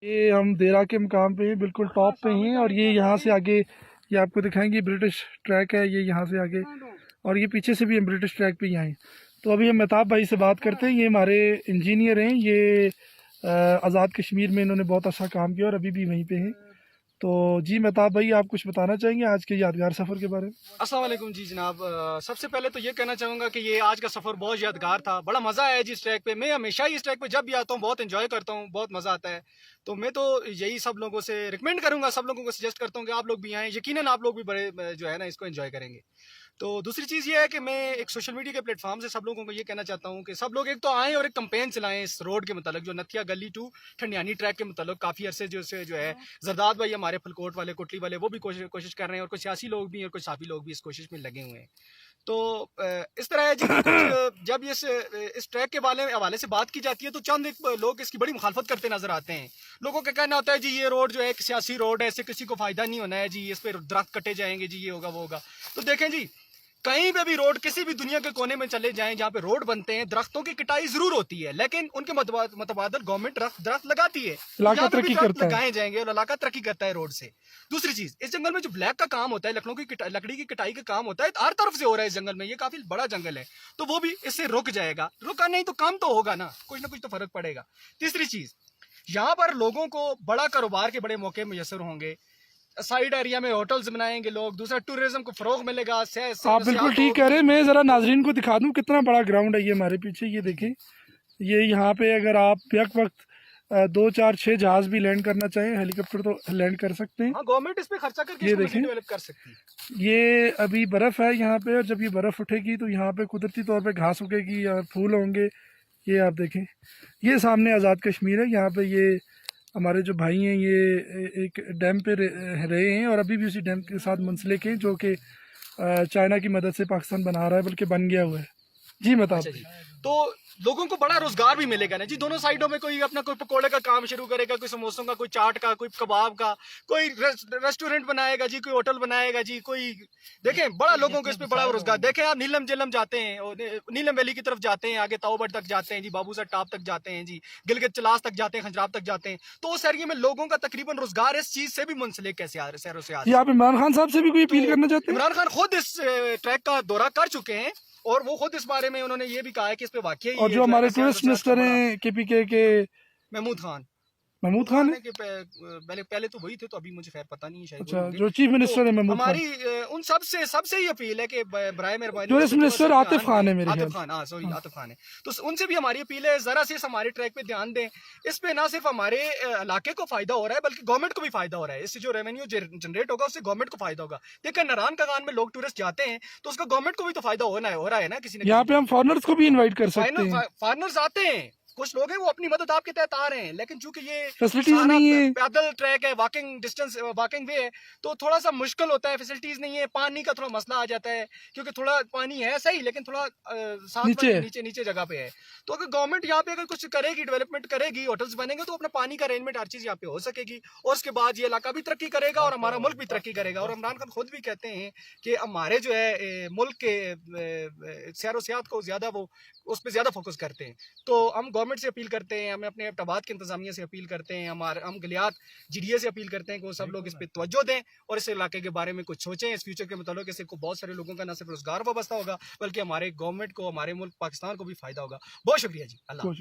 ये हम देरा के मुकाम पे हैं, बिल्कुल टॉप पे हैं। और ये यहाँ से आगे ये आपको दिखाएंगे ब्रिटिश ट्रैक है, ये यहाँ से आगे। और ये पीछे से भी हम ब्रिटिश ट्रैक पे ही आए। तो अभी हम मेहताब भाई से बात करते हैं। ये हमारे इंजीनियर हैं, ये आज़ाद कश्मीर में इन्होंने बहुत अच्छा काम किया और अभी भी वहीं पे हैं। तो जी मेहताब भाई, आप कुछ बताना चाहेंगे आज के यादगार सफ़र के बारे में? अस्सलाम वालेकुम जी जनाब। सबसे पहले तो ये कहना चाहूँगा कि ये आज का सफ़र बहुत यादगार था। बड़ा मज़ा आया जी इस ट्रैक पे। मैं हमेशा ही इस ट्रैक पे जब भी आता हूँ बहुत एंजॉय करता हूँ, बहुत मज़ा आता है। तो मैं तो यही सब लोगों से रिकमेंड करूँगा, सब लोगों को सजेस्ट करता हूँ कि आप लोग भी आएँ। यकीनन आप लोग भी बड़े जो है ना इसको एंजॉय करेंगे। तो दूसरी चीज़ ये है कि मैं एक सोशल मीडिया के प्लेटफॉर्म से सब लोगों को ये कहना चाहता हूँ कि सब लोग एक तो आएँ और एक कंपेन चलाएं इस रोड के मतलब, जो नथिया गली टू ठंडियानी ट्रैक के मतलब। काफ़ी अरसे जो है जरदाद भाई हमारे फलकोट वाले, कोटली वाले, वो भी कोशिश कर रहे हैं, और कुछ सियासी लोग भी और कुछ साफी लोग भी इस कोशिश में लगे हुए हैं। तो इस तरह है जी कि कुछ जब इस ट्रैक के हवाले से बात की जाती है तो चंद एक लोग इसकी बड़ी मुखालफत करते नजर आते हैं। लोगों का कहना होता है जी ये रोड जो है एक सियासी रोड है, इससे किसी को फायदा नहीं होना है जी, इस पर दरख्त कटे जाएंगे जी, ये होगा वो होगा। तो देखें जी, कहीं पे भी रोड, किसी भी दुनिया के कोने में चले जाएं जहाँ पे रोड बनते हैं, दरख्तों की कटाई जरूर होती है, लेकिन उनके मतबादल गवर्नमेंट दरख्त लगाती है। इलाका तरक्की करता है, लगाए जाएंगे और इलाका तरक्की करता है रोड से। दूसरी चीज, इस जंगल में जो ब्लैक का काम होता है, लकड़ी की कटाई का काम होता है, हर तरफ से हो रहा है इस जंगल में। ये काफी बड़ा जंगल है, तो वो भी इससे रुक जाएगा। रुका नहीं तो काम तो होगा ना कुछ तो फर्क पड़ेगा। तीसरी चीज, यहाँ पर लोगों को बड़ा कारोबार के बड़े मौके मुयसर होंगे। साइड एरिया में होटल्स बनाएंगे लोग, दूसरा टूरिज्म को फरोग मिलेगा। आप बिल्कुल ठीक कह रहे हैं। मैं ज़रा नाजरीन को दिखा दूं कितना बड़ा ग्राउंड है ये हमारे पीछे। ये देखें, ये यहाँ पे अगर आप यक वक्त 2 4 6 जहाज भी लैंड करना चाहें, हेलीकॉप्टर तो लैंड कर सकते हैं। हाँ, गवर्नमेंट इस पे खर्चा करके ये इसको देखें, डेवलप कर सकती है। ये अभी बर्फ़ है यहाँ पे, और जब ये बर्फ़ उठेगी तो यहाँ पे कुदरती तौर पे घास उगेगी और फूल होंगे। ये आप देखें, ये सामने आज़ाद कश्मीर है। यहाँ पे ये हमारे जो भाई हैं ये एक डैम पे रहे हैं और अभी भी उसी डैम के साथ मुंसलिक हैं, जो कि चाइना की मदद से पाकिस्तान बना रहा है, बल्कि बन गया हुआ है। जी अच्छा जी, तो लोगों को बड़ा रोजगार भी मिलेगा ना जी। दोनों साइडों में कोई अपना कोई पकोड़े का काम शुरू करेगा, कोई समोसों का, कोई चाट का, कोई कबाब का, कोई रेस्टोरेंट बनाएगा जी, कोई होटल बनाएगा जी, कोई देखें बड़ा लोगों को इस पे बड़ा रोजगार। देखें आप नीलम जेलम जाते हैं और नीलम वैली की तरफ जाते हैं, आगे ताओबट तक जाते हैं जी, बाबूसर टाप तक जाते हैं जी, गिलगित चलास तक जाते हैं, खंजराब तक जाते हैं। तो उस एरिया में लोगों का तकरीबन रोजगार इस चीज से भी मुंसलिक है, शहरों से। आप इमरान खान साहब से भी कोई अपील करना चाहते हैं? इमरान खान खुद इस ट्रैक का दौरा कर चुके हैं और वो खुद इस बारे में उन्होंने ये भी कहा है कि इस पे वाकई। और जो हमारे टूरिस्ट मिनिस्टर हैं KPK के महमूद खान है कि पहले तो वही थे, तो अभी मुझे खैर पता नहीं है, शायद अच्छा, जो चीफ मिनिस्टर है महमूद खान। हमारी उन सबसे ही अपील है कि बराए मेहरबानी। टूरिस्ट मिनिस्टर आतिफ खान है मेरे आतिफ खान, हाँ सॉरी, आतिफ खान है। तो उनसे भी हमारी अपील है, जरा से हमारे ट्रैक पे ध्यान दें। इस पे ना सिर्फ हमारे इलाके को फायदा हो रहा है, बल्कि गवर्नमेंट को भी फायदा हो रहा है। इससे जो रेवेन्यू जनरेट होगा उससे गवर्नमेंट को फायदा होगा। देखिए नारायण कागान में लोग टूरिस्ट जाते हैं तो उसका गवर्नमेंट को भी तो फायदा हो रहा है ना किसी ने। यहाँ पे हम फॉरनर्स को भी इन्वाइट कर सकते हैं। फॉरनर्स आते हैं, कुछ लोग हैं वो अपनी मदद आपके तहत आ रहे हैं, लेकिन चूंकि ये फैसिलिटीज नहीं है, पैदल ट्रैक है, वॉकिंग वे है, तो थोड़ा सा मुश्किल होता है। फैसिलिटीज नहीं है, पानी का थोड़ा मसला आ जाता है, क्योंकि थोड़ा पानी है सही, लेकिन थोड़ा नीचे जगह पे है। तो अगर गवर्नमेंट यहाँ पे अगर कुछ करेगी, डेवलपमेंट करेगी, होटल्स बनेंगे, तो अपना पानी का अरेंजमेंट हर चीज यहाँ पे हो सकेगी, और उसके बाद ये इलाका भी तरक्की करेगा और हमारा मुल्क भी तरक्की करेगा। और इमरान खान खुद भी कहते हैं कि हमारे जो है मुल्क के सैरो सियाहत को ज्यादा वो उस पर ज्यादा फोकस करते हैं। तो हम गवर्नमेंट से अपील करते हैं, हमें अपने एबटाबाद के इंतजामिया से अपील करते हैं, हम गलियात GDA से अपील करते हैं कि वो सब लोग इस पे तवज्जो दें और इस इलाके के बारे में कुछ सोचें। इस फ्यूचर के मतलब इससे बहुत सारे लोगों का न सिर्फ रोजगार वाबस्ता होगा, बल्कि हमारे गवर्नमेंट को, हमारे मुल्क पाकिस्तान को भी फायदा होगा। बहुत शुक्रिया जी, अल्लाह।